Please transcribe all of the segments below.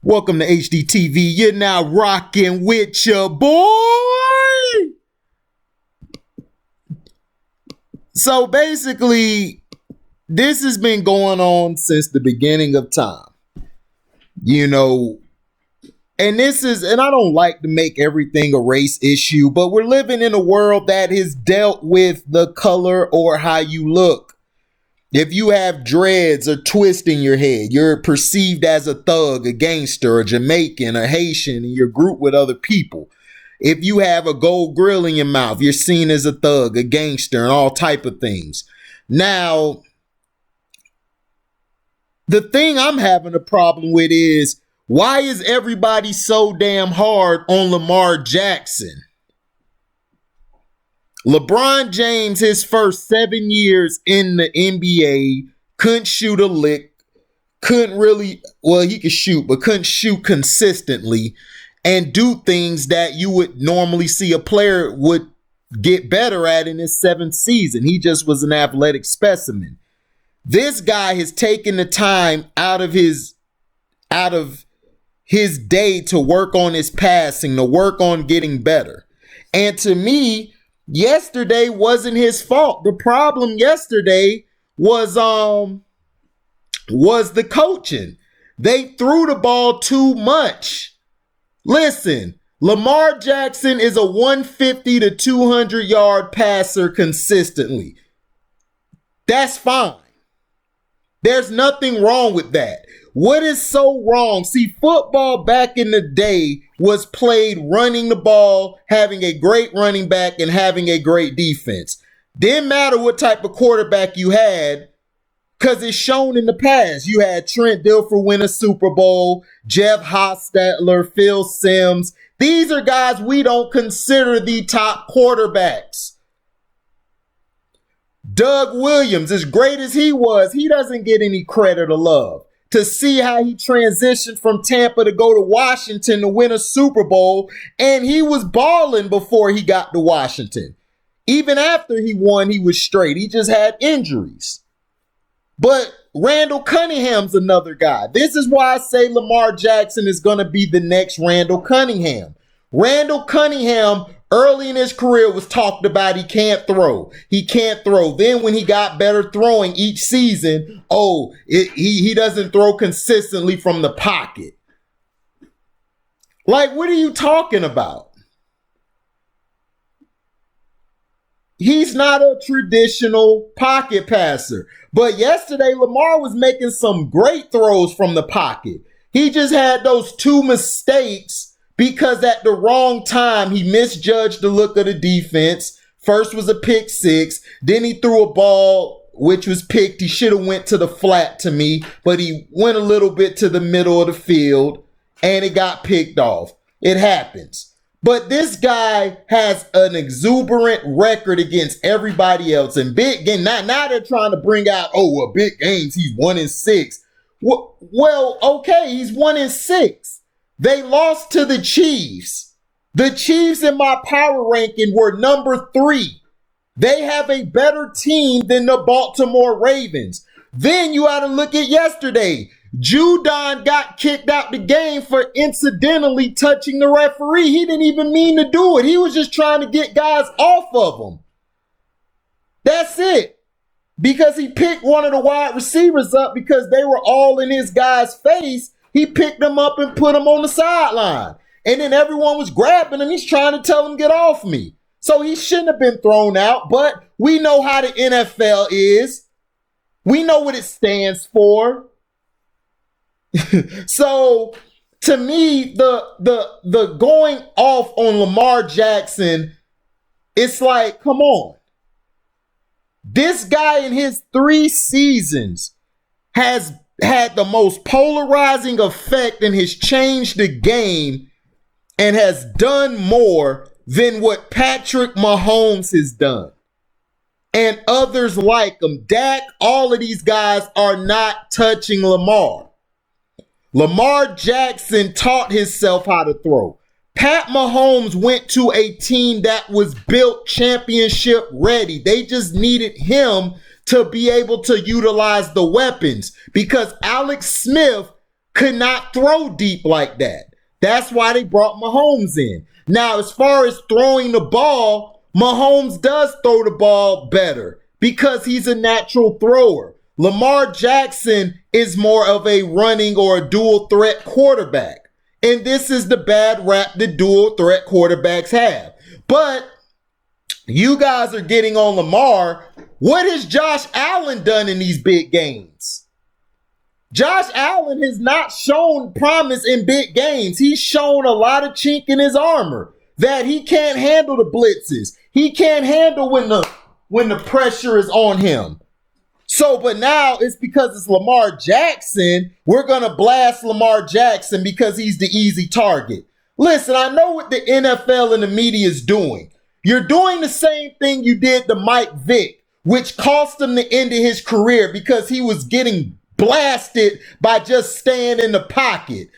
Welcome to HDTV. You're now rocking with your boy. So basically, this has been going on since the beginning of time. You know, and I don't like to make everything a race issue, but we're living in a world that has dealt with the color or how you look. If you have dreads or twist in your head, you're perceived as a thug, a gangster, a Jamaican, a Haitian, and you're grouped with other people. If you have a gold grill in your mouth, you're seen as a thug, a gangster, and all type of things. Now, the thing I'm having a problem with is, why is everybody so damn hard on Lamar Jackson? LeBron James, his first 7 years in the NBA, couldn't shoot a lick, he could shoot, but couldn't shoot consistently and do things that you would normally see a player would get better at in his 7th season. He just was an athletic specimen. This guy has taken the time out of his day to work on his passing, to work on getting better. And to me, yesterday wasn't his fault. The problem yesterday was the coaching. They threw the ball too much. Listen, Lamar Jackson is a 150 to 200 yard passer consistently. That's fine. There's nothing wrong with that. What is so wrong? See, football back in the day was played running the ball, having a great running back, and having a great defense. Didn't matter what type of quarterback you had, because it's shown in the past. You had Trent Dilfer win a Super Bowl, Jeff Hostetler, Phil Simms. These are guys we don't consider the top quarterbacks. Doug Williams, as great as he was, he doesn't get any credit or love. To see how he transitioned from Tampa to go to Washington to win a Super Bowl, and he was balling before he got to Washington. Even after he won, he was straight. He just had injuries. But Randall Cunningham's another guy. This is why I say Lamar Jackson is going to be the next Randall Cunningham. Randall Cunningham, early in his career, was talked about he can't throw. He can't throw. Then when he got better throwing each season, he doesn't throw consistently from the pocket. Like, what are you talking about? He's not a traditional pocket passer. But yesterday, Lamar was making some great throws from the pocket. He just had those 2 mistakes because at the wrong time, he misjudged the look of the defense. First was a pick 6. Then he threw a ball, which was picked. He should have went to the flat to me, but he went a little bit to the middle of the field, and it got picked off. It happens. But this guy has an exuberant record against everybody else. And big game, now they're trying to bring out, big games, he's 1-6. Well, okay, he's 1-6. They lost to the Chiefs. The Chiefs in my power ranking were number 3. They have a better team than the Baltimore Ravens. Then you ought to look at yesterday. Judon got kicked out the game for incidentally touching the referee. He didn't even mean to do it. He was just trying to get guys off of him. That's it. Because he picked one of the wide receivers up because they were all in his guy's face. He picked them up and put them on the sideline. And then everyone was grabbing him. He's trying to tell him, get off me. So he shouldn't have been thrown out. But we know how the NFL is. We know what it stands for. So to me, the going off on Lamar Jackson, it's like, come on. This guy in his 3 seasons has had the most polarizing effect and has changed the game and has done more than what Patrick Mahomes has done. And others like him. Dak, all of these guys are not touching Lamar. Lamar Jackson taught himself how to throw. Pat Mahomes went to a team that was built championship ready. They just needed him to be able to utilize the weapons because Alex Smith could not throw deep like that. That's why they brought Mahomes in. Now, as far as throwing the ball, Mahomes does throw the ball better because he's a natural thrower. Lamar Jackson is more of a running or a dual threat quarterback. And this is the bad rap that dual threat quarterbacks have. But you guys are getting on Lamar. What has Josh Allen done in these big games? Josh Allen has not shown promise in big games. He's shown a lot of chink in his armor that he can't handle the blitzes. He can't handle when the pressure is on him. So, but now it's because it's Lamar Jackson. We're going to blast Lamar Jackson because he's the easy target. Listen, I know what the NFL and the media is doing. You're doing the same thing you did to Mike Vick, which cost him the end of his career because he was getting blasted by just staying in the pocket.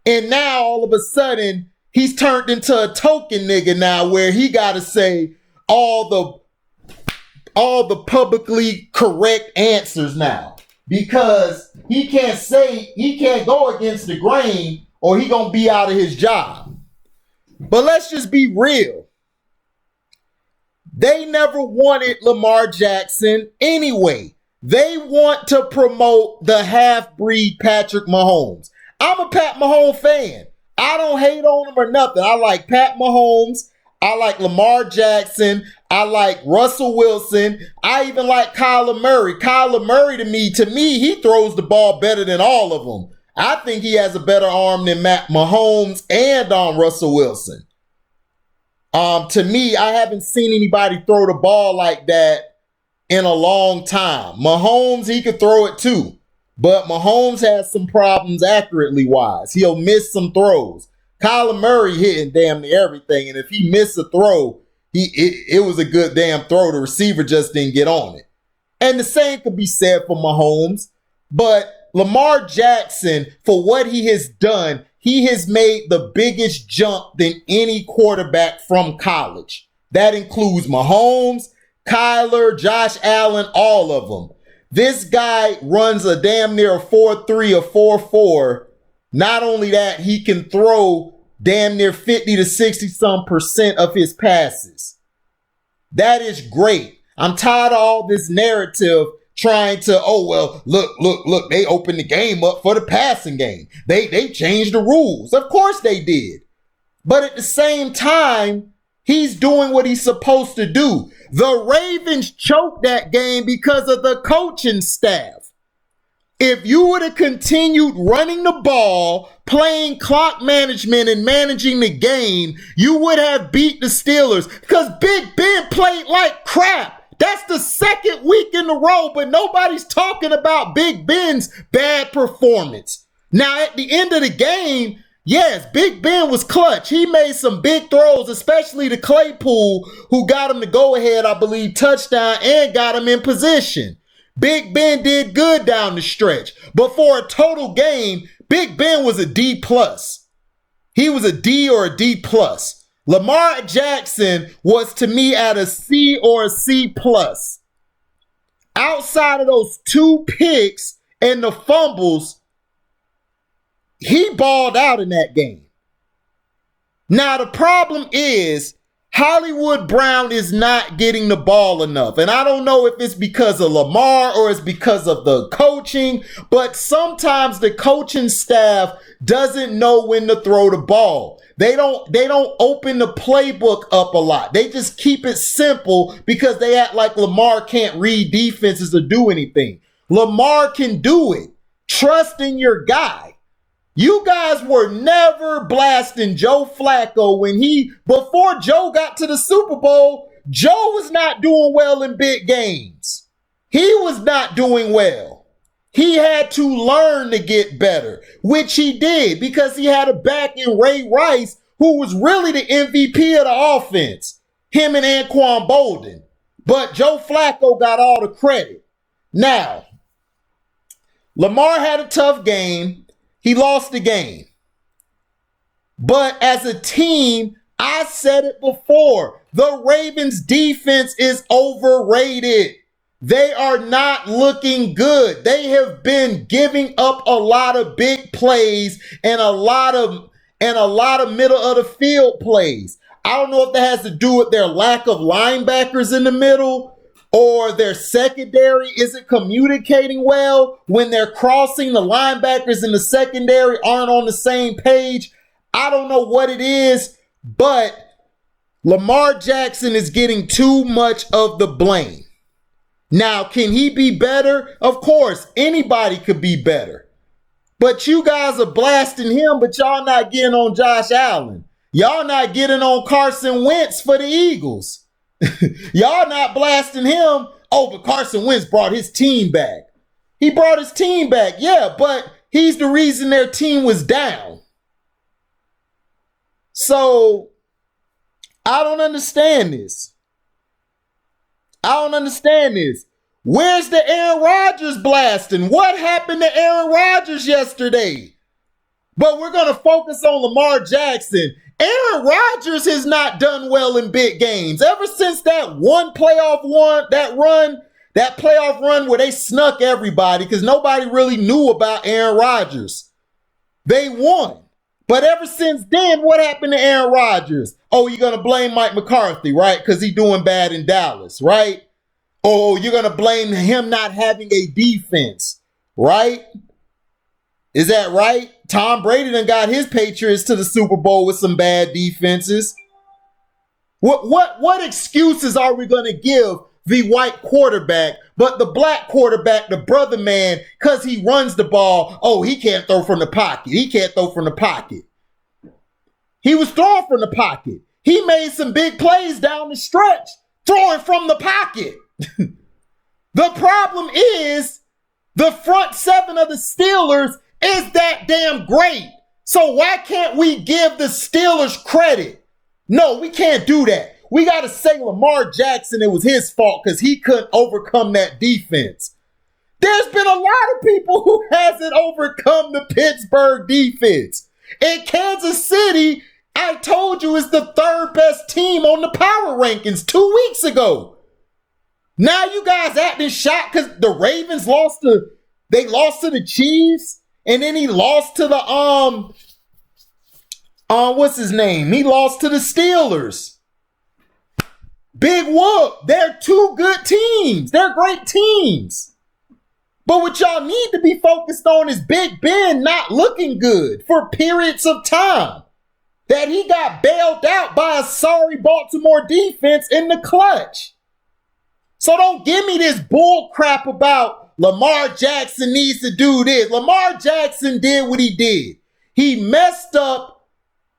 And now all of a sudden he's turned into a token nigga now where he got to say all the publicly correct answers now because he can't go against the grain or he gonna be out of his job. But let's just be real. They never wanted Lamar Jackson anyway. They want to promote the half-breed Patrick Mahomes. I'm a Pat Mahomes fan. I don't hate on him or nothing. I like Pat Mahomes. I like Lamar Jackson. I like Russell Wilson. I even like Kyler Murray. Kyler Murray to me, he throws the ball better than all of them. I think he has a better arm than Mahomes and Russell Wilson. To me, I haven't seen anybody throw the ball like that in a long time. Mahomes, he could throw it too. But Mahomes has some problems accurately wise. He'll miss some throws. Kyler Murray hitting damn near everything. And if he missed a throw, it was a good damn throw. The receiver just didn't get on it. And the same could be said for Mahomes. But Lamar Jackson, for what he has done, he has made the biggest jump than any quarterback from college. That includes Mahomes, Kyler, Josh Allen, all of them. This guy runs a damn near a 4.3 or 4.4. Not only that, he can throw damn near 50 to 60% of his passes. That is great. I'm tired of all this narrative trying to, look, they opened the game up for the passing game. They changed the rules. Of course they did. But at the same time, he's doing what he's supposed to do. The Ravens choked that game because of the coaching staff. If you would have continued running the ball, playing clock management and managing the game, you would have beat the Steelers because Big Ben played like crap. That's the second week in a row, but nobody's talking about Big Ben's bad performance. Now, at the end of the game, yes, Big Ben was clutch. He made some big throws, especially to Claypool, who got him the go-ahead, I believe, touchdown and got him in position. Big Ben did good down the stretch. But for a total game, Big Ben was a D+. He was a D or a D+. Lamar Jackson was, to me, at a C or a C+. Outside of those 2 picks and the fumbles, he balled out in that game. Now, the problem is Hollywood Brown is not getting the ball enough. And I don't know if it's because of Lamar or it's because of the coaching, but sometimes the coaching staff doesn't know when to throw the ball. They don't open the playbook up a lot. They just keep it simple because they act like Lamar can't read defenses or do anything. Lamar can do it. Trust in your guy. You guys were never blasting Joe Flacco before Joe got to the Super Bowl. Joe was not doing well in big games. He was not doing well. He had to learn to get better, which he did because he had a back in Ray Rice, who was really the MVP of the offense, him and Anquan Bolden. But Joe Flacco got all the credit. Now, Lamar had a tough game. He lost the game. But as a team, I said it before, the Ravens defense is overrated. They are not looking good. They have been giving up a lot of big plays and a lot of middle of the field plays. I don't know if that has to do with their lack of linebackers in the middle or their secondary isn't communicating well when they're crossing. The linebackers in the secondary aren't on the same page. I don't know what it is, but Lamar Jackson is getting too much of the blame. Now, can he be better? Of course, anybody could be better. But you guys are blasting him, but y'all not getting on Josh Allen. Y'all not getting on Carson Wentz for the Eagles. Y'all not blasting him. Oh, but Carson Wentz brought his team back. He brought his team back, yeah, but he's the reason their team was down. So, I don't understand this. Where's the Aaron Rodgers blasting? What happened to Aaron Rodgers yesterday? But we're going to focus on Lamar Jackson. Aaron Rodgers has not done well in big games. Ever since that playoff run where they snuck everybody because nobody really knew about Aaron Rodgers. They won. But ever since then, what happened to Aaron Rodgers? Oh, you're going to blame Mike McCarthy, right? Because he's doing bad in Dallas, right? Oh, you're going to blame him not having a defense, right? Is that right? Tom Brady done got his Patriots to the Super Bowl with some bad defenses. What excuses are we going to give the white quarterback, but the black quarterback, the brother man, because he runs the ball, oh, he can't throw from the pocket. He can't throw from the pocket. He was throwing from the pocket. He made some big plays down the stretch, throwing from the pocket. The problem is the front seven of the Steelers is that damn great. So why can't we give the Steelers credit? No, we can't do that. We got to say Lamar Jackson, it was his fault because he couldn't overcome that defense. There's been a lot of people who hasn't overcome the Pittsburgh defense. In Kansas City, I told you, is the third best team on the power rankings 2 weeks ago. Now you guys acting shocked because the Ravens lost to the Chiefs, and then he lost to the what's his name? He lost to the Steelers. Big whoop. They're two good teams. They're great teams. But what y'all need to be focused on is Big Ben not looking good for periods of time. That he got bailed out by a sorry Baltimore defense in the clutch. So don't give me this bull crap about Lamar Jackson needs to do this. Lamar Jackson did what he did. He messed up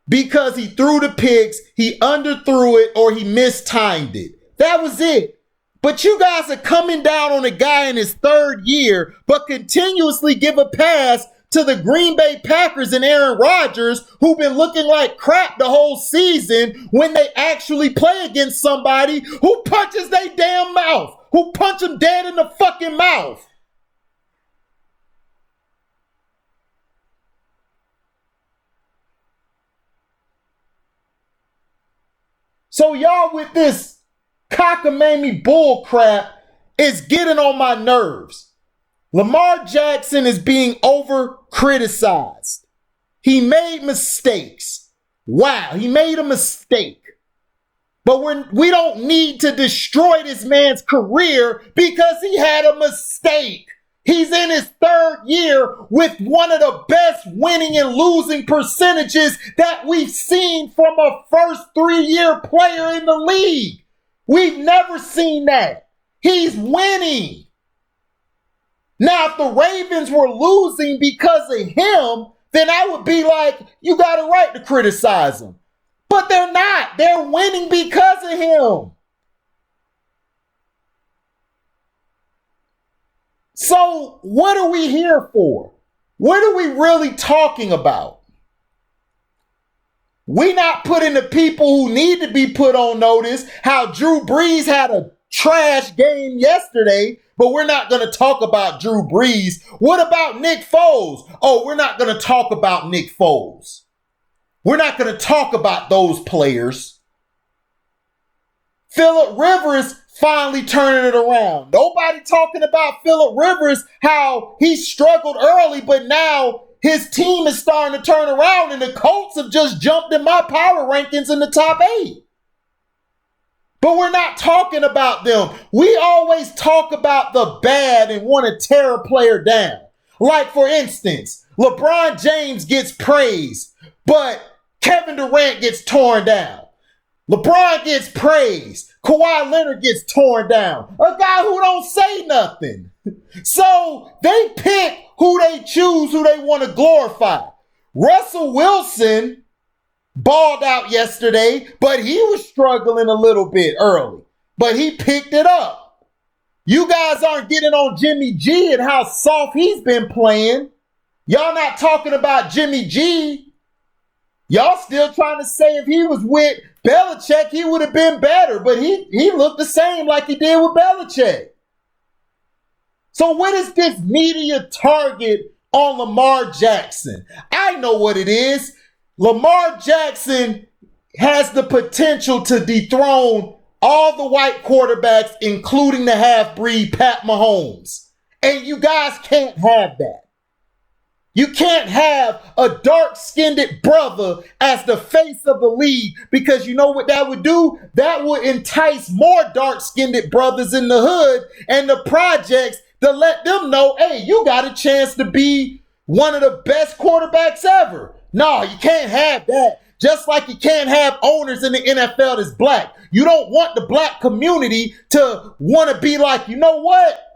because he threw the picks, he underthrew it, or he mistimed it. That was it. But you guys are coming down on a guy in his third year, but continuously give a pass to the Green Bay Packers and Aaron Rodgers, who've been looking like crap the whole season when they actually play against somebody who punches their damn mouth, who punch them dead in the fucking mouth. So y'all with this cockamamie bull crap is getting on my nerves. Lamar Jackson is being over criticized. He made mistakes. Wow, he made a mistake. But we don't need to destroy this man's career because he had a mistake. He's in his third year with one of the best winning and losing percentages that we've seen from a first 3-year player in the league. We've never seen that. He's winning. Now, if the Ravens were losing because of him, then I would be like, you got a right to criticize him. But they're not. They're winning because of him. So what are we here for? What are we really talking about? We not putting the people who need to be put on notice how Drew Brees had a trash game yesterday, but we're not going to talk about Drew Brees. What about Nick Foles? Oh, we're not going to talk about Nick Foles. We're not going to talk about those players. Phillip finally turning it around. Nobody talking about Phillip Rivers, how he struggled early, but now his team is starting to turn around, and the Colts have just jumped in my power rankings in the top 8. But we're not talking about them. We always talk about the bad and want to tear a player down. Like, for instance, LeBron James gets praised, but Kevin Durant gets torn down. LeBron gets praised. Kawhi Leonard gets torn down. A guy who don't say nothing. So they pick who they choose, who they want to glorify. Russell Wilson balled out yesterday, but he was struggling a little bit early. But he picked it up. You guys aren't getting on Jimmy G and how soft he's been playing. Y'all not talking about Jimmy G. Y'all still trying to say if he was with Belichick, he would have been better. But he looked the same like he did with Belichick. So what is this media target on Lamar Jackson? I know what it is. Lamar Jackson has the potential to dethrone all the white quarterbacks, including the half-breed Pat Mahomes. And you guys can't have that. You can't have a dark-skinned brother as the face of the league, because you know what that would do? That would entice more dark-skinned brothers in the hood and the projects to let them know, hey, you got a chance to be one of the best quarterbacks ever. No, you can't have that. Just like you can't have owners in the NFL that's black. You don't want the black community to want to be like, you know what?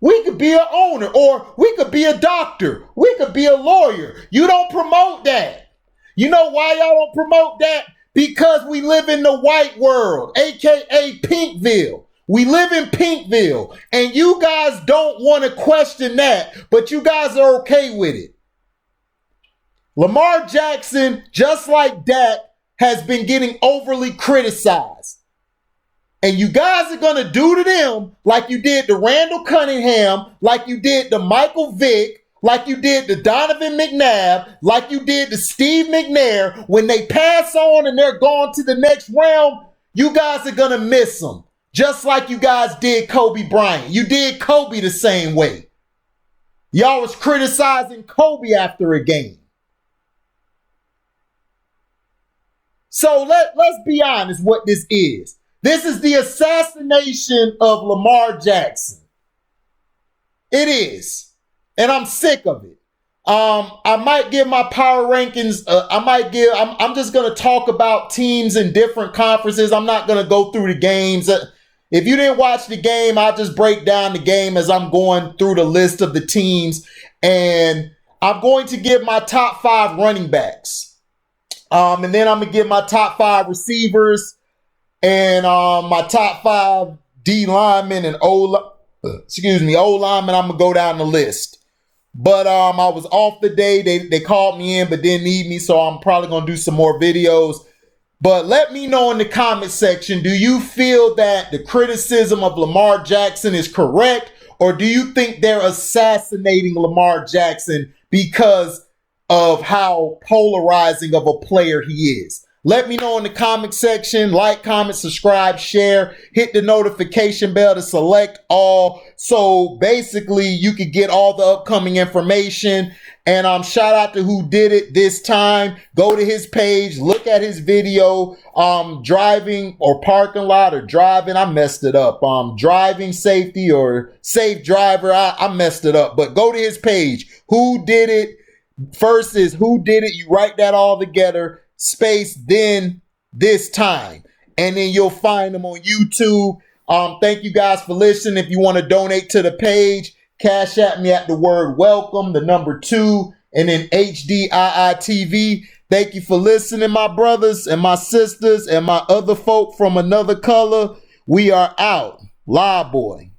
We could be an owner, or we could be a doctor. We could be a lawyer. You don't promote that. You know why y'all don't promote that? Because we live in the white world, aka Pinkville. We live in Pinkville, and you guys don't want to question that, but you guys are okay with it. Lamar Jackson, just like Dak, has been getting overly criticized. And you guys are going to do to them like you did to Randall Cunningham, like you did to Michael Vick, like you did to Donovan McNabb, like you did to Steve McNair. When they pass on and they're gone to the next round, you guys are going to miss them. Just like you guys did Kobe Bryant. You did Kobe the same way. Y'all was criticizing Kobe after a game. So let's be honest what this is. This is the assassination of Lamar Jackson. It is. And I'm sick of it. I might give my power rankings. I'm just going to talk about teams in different conferences. I'm not going to go through the games. If you didn't watch the game, I'll just break down the game as I'm going through the list of the teams. And I'm going to give my top 5 running backs. And then I'm going to give my top 5 receivers. And my top 5 D linemen and O linemen, I'm going to go down the list. But I was off the day. They called me in but didn't need me, so I'm probably going to do some more videos. But let me know in the comment section, do you feel that the criticism of Lamar Jackson is correct? Or do you think they're assassinating Lamar Jackson because of how polarizing of a player he is? Let me know in the comment section. Like, comment, subscribe, share. Hit the notification bell to select all. So basically, you could get all the upcoming information. And shout out to who did it this time. Go to his page. Look at his video. Driving or parking lot or driving. I messed it up. Driving safety or safe driver. I messed it up. But go to his page. Who did it? First is who did it. You write that all together. Space then this time, and then you'll find them on YouTube. Thank you guys for listening. If you want to donate to the page, cash at me at the word welcome, the number 2, and then HDIITV. Thank you for listening, my brothers and my sisters and my other folk from another color. We are out. Live boy.